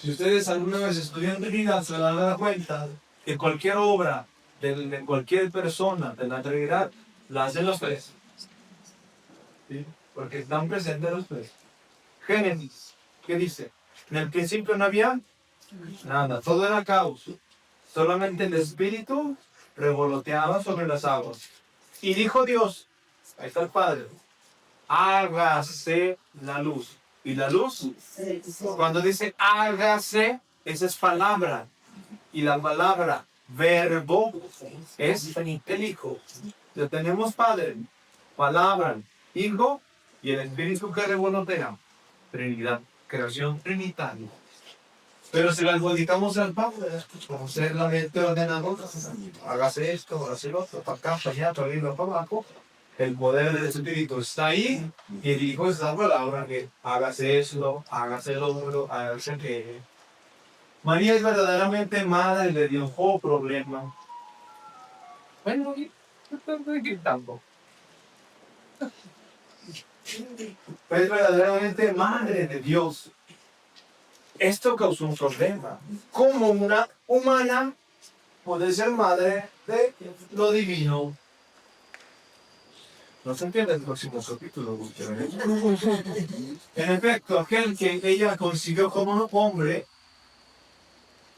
Si ustedes alguna vez estudian Trinidad, se van a dar cuenta que cualquier obra de cualquier persona de la Trinidad la hacen los tres. ¿Sí? Porque están presentes los tres. Génesis, ¿qué dice? En el principio no había nada, todo era caos. Solamente el Espíritu revoloteaba sobre las aguas. Y dijo Dios, ahí está el Padre, hágase la luz. Y la luz, cuando dice hágase, esa es palabra. Y la palabra verbo es el Hijo. Ya tenemos Padre, palabra, Hijo y el Espíritu que revolotea. Trinidad, creación trinitaria. Pero si la adjudicamos al Padre, como ser la mente ordenadora, hágase esto, hágase lo otro, para acá, para allá, para arriba, para abajo. El poder del Espíritu está ahí y el Hijo es la palabra que hágase esto, hágase lo otro, hágase aquello. María es verdaderamente madre de Dios. Oh, problema. Bueno, estoy quitando. Es verdaderamente madre de Dios. Esto causó un problema. ¿Cómo una humana puede ser madre de lo divino? No se entiende el próximo capítulo. En efecto, aquel que ella consiguió como hombre,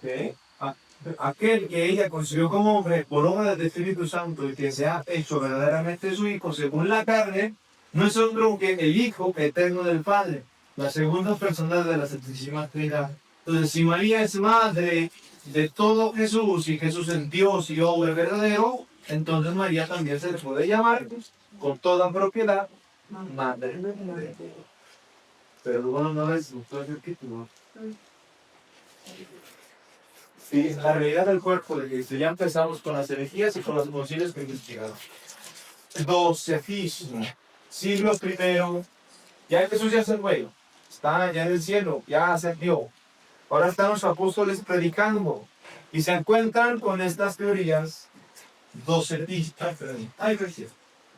¿sí? Aquel que ella consiguió como hombre por obra del Espíritu Santo y que se ha hecho verdaderamente su hijo según la carne, no es otro que el Hijo eterno del Padre, la segunda persona de la Santísima Trinidad. Entonces, si María es madre de todo Jesús y Jesús es Dios y hombre verdadero, entonces María también se le puede llamar con toda propiedad madre. Pero bueno, no es el título. Sí, la realidad del cuerpo de Cristo. Ya empezamos con las herejías y con los concilios que he investigado. Docetismo. Siglo I. Ya Jesús ya se fue. Está ya en el cielo. Ya ascendió. Ahora están los apóstoles predicando. Y se encuentran con estas teorías.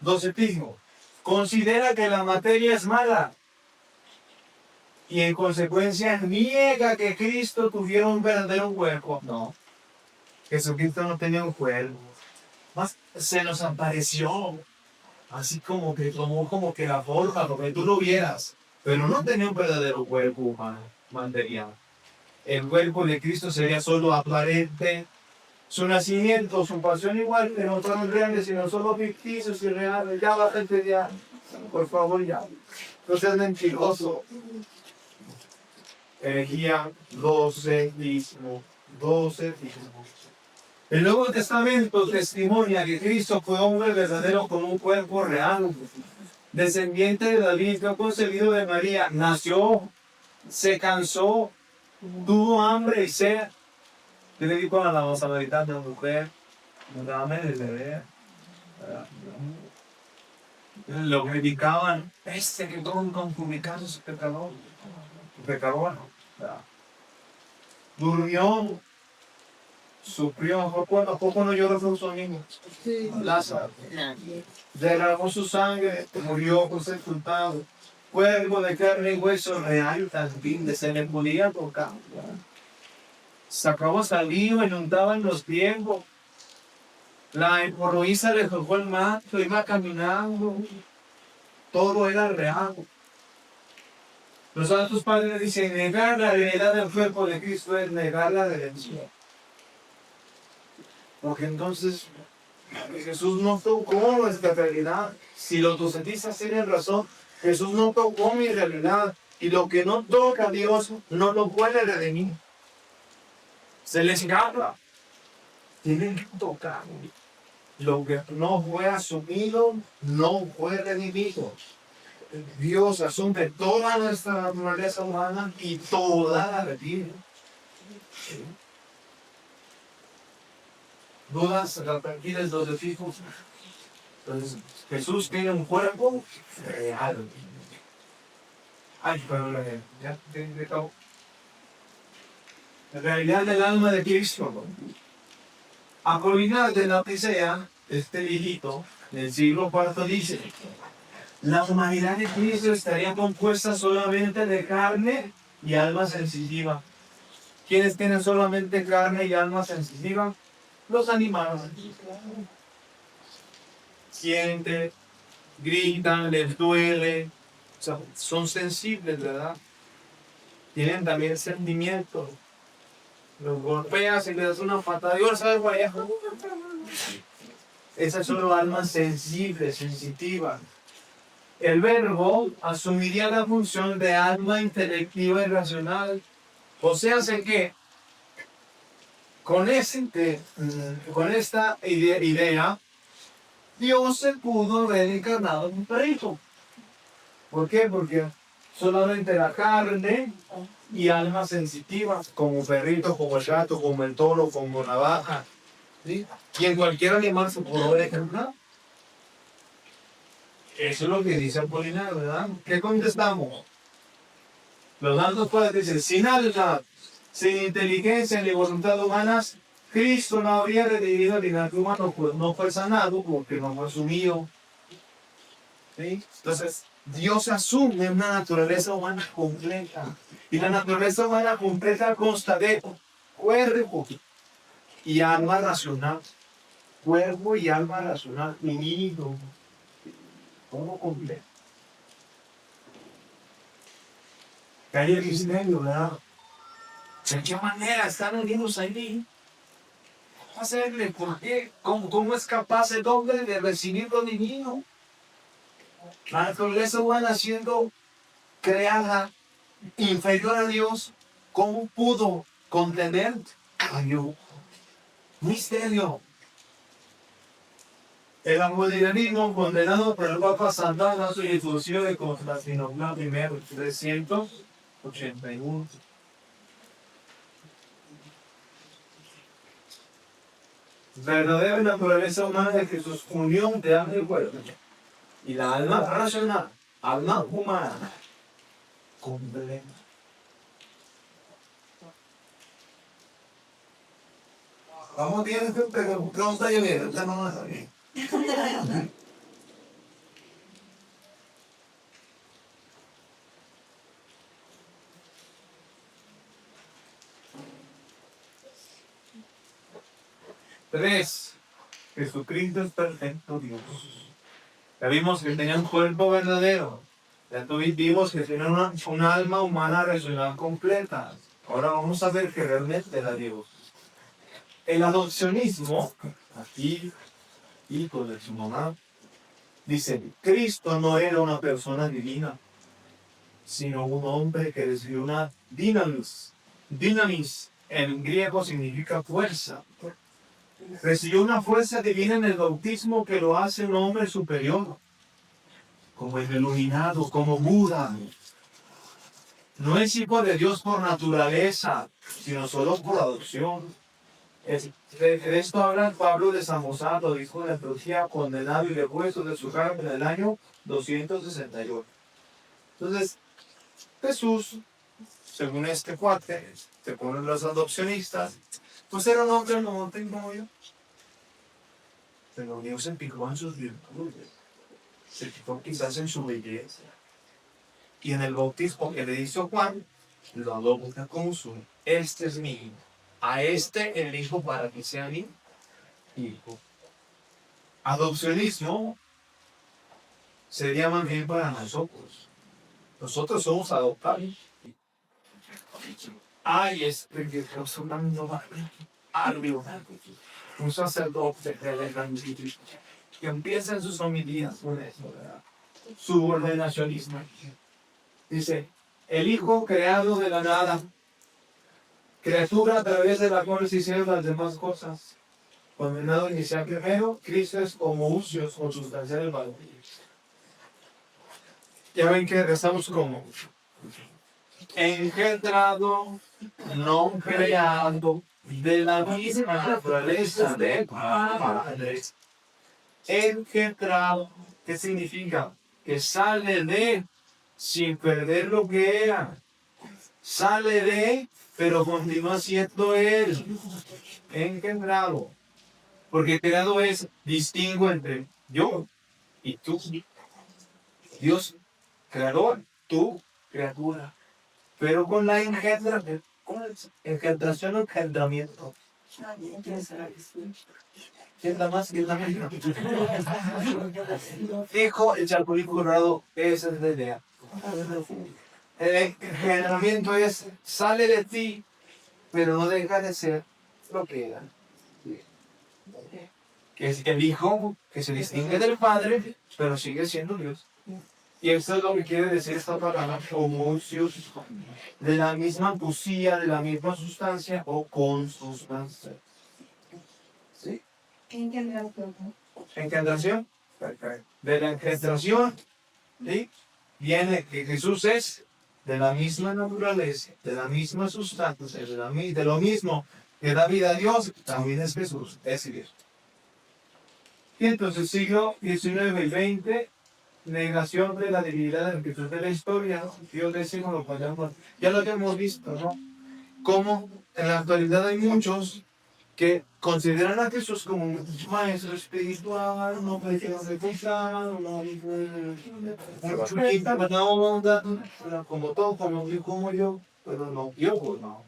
Docetismo. Considera que la materia es mala. Y en consecuencia niega que Cristo tuviera un verdadero cuerpo. No. Jesucristo no tenía un cuerpo. Más se nos apareció. Así como que tomó como que la forma, como que tú lo vieras. Pero no tenía un verdadero cuerpo humano, material. El cuerpo de Cristo sería solo aparente. Su nacimiento, su pasión igual, que no son reales, sino solo ficticios y reales. Ya bastante ya. Por favor, ya. No seas mentiroso. Herejía, docetismo. El Nuevo Testamento testimonia que Cristo fue hombre verdadero con un cuerpo real. descendiente de David, fue concebido de María, nació, se cansó, tuvo hambre y sed. Yo le digo a la samaritana mujer, dame de beber. Lo criticaban, que todo un concubicanos es pecador. Pecador. Durmió, sufrió, ¿a poco no lloró su niño? Sí. Lázaro. Nadie. Derramó su sangre, murió por sepultado. Cuerpo de carne y hueso real, también se le podía tocar. Sacaba saliva, inundaban los tiempos. La hemorroísa le tocó el manto, iba caminando. Todo era real. Los santos padres dicen, negar la realidad del cuerpo de Cristo es negar la redención. Porque entonces Jesús no tocó nuestra realidad. Si los docetistas tienen razón, Jesús no tocó mi realidad. Y lo que no toca a Dios no lo puede redimir. Se les escapa. Tienen que tocar. Lo que no fue asumido, no fue redimido. Dios asume toda nuestra naturaleza humana y toda la redime. Dudas, tranquilas, los de fijos. Entonces, Jesús tiene un cuerpo real. Ay, pero ya te acabo. La realidad del alma de Cristo. Apolinar de la Odisea, este viejito del siglo IV dice, la humanidad de Cristo estaría compuesta solamente de carne y alma sensitiva. ¿Quiénes tienen solamente carne y alma sensitiva? Los animales. Sienten, gritan, les duele, o sea, son sensibles, ¿verdad? Tienen también sentimientos. Los golpeas y le das una patada, Dios sabe para allá. Esas son almas sensibles, sensitivas. El verbo asumiría la función de alma intelectiva y racional. O sea, sé que con esta idea, Dios se pudo haber encarnado en un perrito. ¿Por qué? Porque solamente la carne y alma sensitiva, como perrito, como el gato, como el toro, como la vaca, ¿sí? Y en cualquier animal se pudo haber encarnado. Eso es lo que dice Apolinar, ¿verdad? ¿Qué contestamos? Los santos padres dicen, sin alma, sin inteligencia ni voluntad humanas, Cristo no habría redimido el linaje humano, pues no fue sanado porque no fue asumido. ¿Sí? Entonces, Dios asume una naturaleza humana completa. Y la naturaleza humana completa consta de cuerpo y alma racional. Cuerpo y alma racional, unido. Todo completo. Que hay el misterio, ¿verdad? ¿De qué manera están unidos ahí? ¿Cómo hacerle? ¿Por qué? ¿Cómo es capaz el hombre de recibir lo divino? La naturaleza humana siendo creada inferior a Dios, ¿cómo pudo contener a Dios? Misterio. El modernismo condenado por el Papa Santana su difusión de Constantinopla I, 381. Verdadera naturaleza humana de Jesús, unión de alma y cuerpo. Y la alma racional, alma humana, completa. Vamos bien, pero pronto yo bien, ya no está bien. Tres, Jesucristo es perfecto Dios. Ya vimos que tenía un cuerpo verdadero. Ya vimos que tenía una alma humana racional completa. Ahora vamos a ver que realmente era Dios. El adopcionismo, aquí, hijo de su mamá, dice, Cristo no era una persona divina, sino un hombre que recibió una dinamis. Dinamis en griego significa fuerza. Recibió una fuerza divina en el bautismo que lo hace un hombre superior. como el iluminado, como Buda. No es hijo de Dios por naturaleza, sino solo por adopción. De esto habla Pablo de Samosata, hijo de Antioquía, condenado y depuesto de su cargo en el año 268. Entonces, Jesús, según este cuate, según los adopcionistas, pues era un hombre no como yo. Pero Dios se fijó en sus virtudes, se fijó quizás en su belleza. Y en el bautismo que le hizo Juan, lo adopta como su. Este es mi hijo. A este elijo para que sea mi hijo. Adopcionismo sería más bien para nosotros. Nosotros somos adoptados. Ay, es que sonando algo. Un sacerdote que empieza en sus homilías con eso, ¿verdad? Su ordenacionismo. Dice, el Hijo creado de la nada, criatura a través de la cual se hicieron las demás cosas. Condenado inicial primero, Cristo es homoousios, consustancial del valor. Ya ven que rezamos como engendrado, no creado, de la misma naturaleza de Padre. Engendrado, ¿qué significa? Que sale de, sin perder lo que era. Sale de, pero continúa siendo él. Engendrado. Porque creado es distingo entre yo y tú. Dios, creador, tú, criatura. Pero con la engendración o engendramiento. ¿Quién da más? ¿Quién da menos? Dijo el Chapulín Colorado, esa es la idea. El engendramiento es, sale de ti, pero no deja de ser lo que era. Que es el Hijo que se distingue del Padre, pero sigue siendo Dios. Y esto es lo que quiere decir esta palabra, homoousios, de la misma pusía, de la misma sustancia o consustancia. ¿Sí? Engendración. De la engendración, ¿sí? Viene que Jesús es de la misma naturaleza, de la misma sustancia, de lo mismo que da vida a Dios, también es Jesús, es Dios. Y entonces siglo XIX y XX, negación de la divinidad en virtud de la historia, Dios décimo lo podemos, ya lo hemos visto, ¿no? Como en la actualidad hay muchos que consideran a Jesús como un maestro espiritual, un hombre que no se confía, un chulita, buena onda, como todo, como yo, pero no, yo pues no.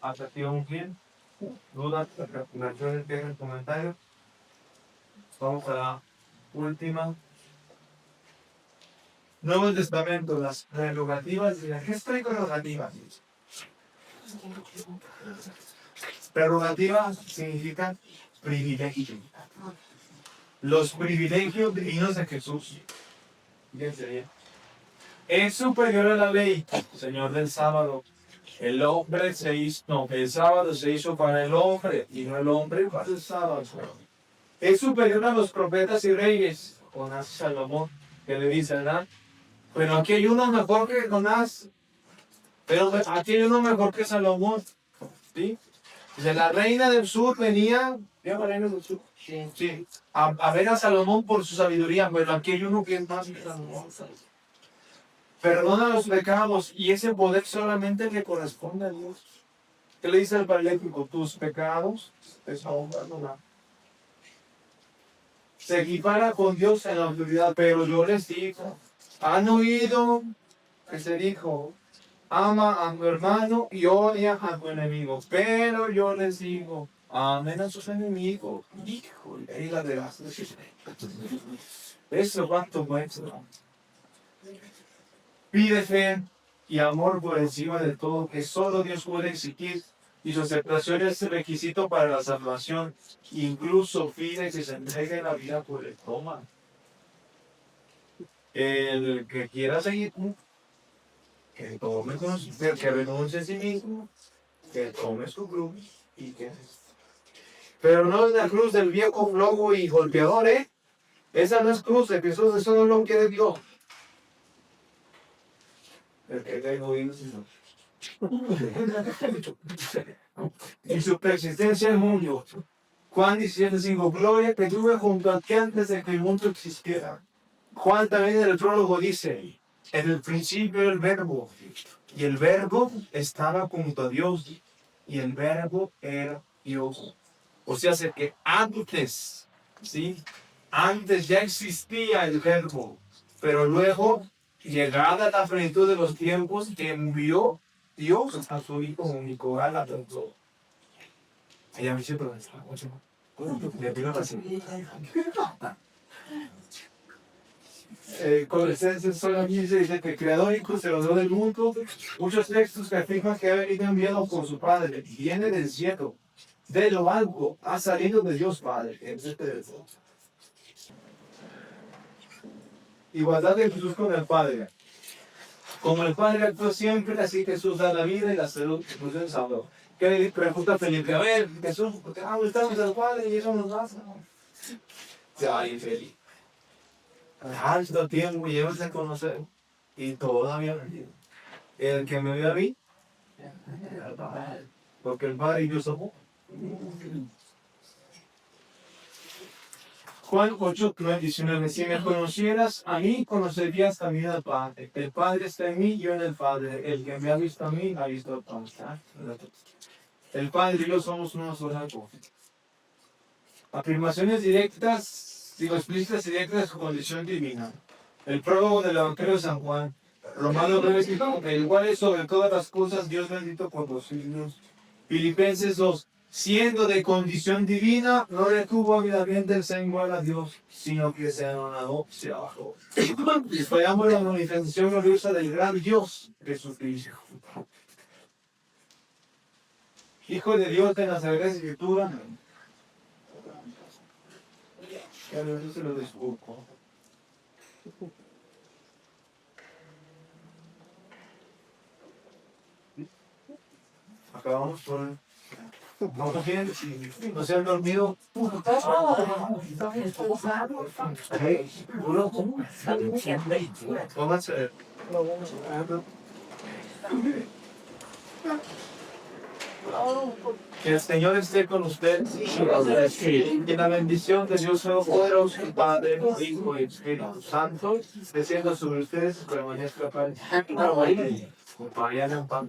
Hasta aquí vamos bien. ¿Dudas, recomendaciones, dejen comentarios? Vamos a la última. Nuevo Testamento, las prerrogativas de la gesta y prerrogativas. Prerrogativa significa privilegio. Los privilegios divinos de Jesús. Fíjense, es superior a la ley, Señor del sábado. El hombre se hizo, no, el sábado se hizo para el hombre y no el hombre para el sábado. Es superior a los profetas y reyes, Jonás y Salomón, que le dicen, ¿verdad? Pero aquí hay uno mejor que Jonás, pero aquí hay uno mejor que Salomón, ¿sí? De la reina del sur venía, ¿ya la reina del sur? Sí, a ver a Salomón por su sabiduría, pero aquí hay uno que es más que Salomón. Perdona los pecados y ese poder solamente le corresponde a Dios. ¿Qué le dice al paralítico? Tus pecados te son perdonados. Se equipara con Dios en la autoridad, pero yo les digo, han oído que se dijo, ama a tu hermano y odia a tu enemigo, pero yo les digo, amen a sus enemigos. Híjole, ahí la de las. Eso cuánto muestra. Pide fe y amor por encima de todo que solo Dios puede exigir, y su aceptación es el requisito para la salvación. Incluso pide que se entregue la vida por el toma. El que quiera seguir, que tome que renuncie a sí mismo, que tome su cruz y que. Pero no es la cruz del viejo flojo y golpeador, Esa no es cruz de Jesús, eso no lo quiere Dios. El que tengo hijos. Y su persistencia en mundo. Juan 17:5, gloria que tuve junto a ti antes de que el mundo existiera. Juan también en el prólogo dice, en el principio el verbo, y el verbo estaba junto a Dios, y el verbo era Dios. O sea, que antes, ¿sí? Antes ya existía el verbo, pero luego, llegada la plenitud de los tiempos, envió Dios a su Hijo único, a la persona. Ella me dice, pero Colosenses solamente dice que el creador y conservador del mundo, muchos textos que afirman que ha venido enviado por su Padre, viene del cielo, de lo alto, ha salido de Dios Padre. Igualdad de Jesús con el Padre. Como el Padre actuó siempre, así Jesús da la vida y la salud que puso en Salvador. ¿Qué le pregunta a Felipe? A ver, Jesús, ¿por qué estamos al Padre y eso nos pasa? Ay, infeliz. Tanto tiempo llevas a conocer y todavía no entiendo. El que me vio a mí, porque el Padre y yo somos. Juan 8:19, si me conocieras a mí, conocerías también al Padre. El Padre está en mí, yo en el Padre. El que me ha visto a mí, ha visto al Padre. El Padre y yo somos una sola cosa. Afirmaciones directas, digo explícitas y directas de su condición divina. El prólogo del Evangelio de San Juan. Romanos 9:5, el cual es sobre todas las cosas Dios bendito por los siglos. Filipenses 2. Siendo de condición divina, no le tuvo hábilmente el ser igual a Dios, sino que se anonadó, se bajó. Esperamos la manifestación gloriosa del gran Dios, Jesucristo. Hijo de Dios de la Sagrada Escritura. Que a veces se lo desculpo. Acabamos por... No se han dormido. Pónganse. Que el Señor esté con ustedes. Y la bendición de Dios Todopoderoso, Padre, Hijo y Espíritu Santo, descienda sobre ustedes y permanezca para siempre. Vayan en paz.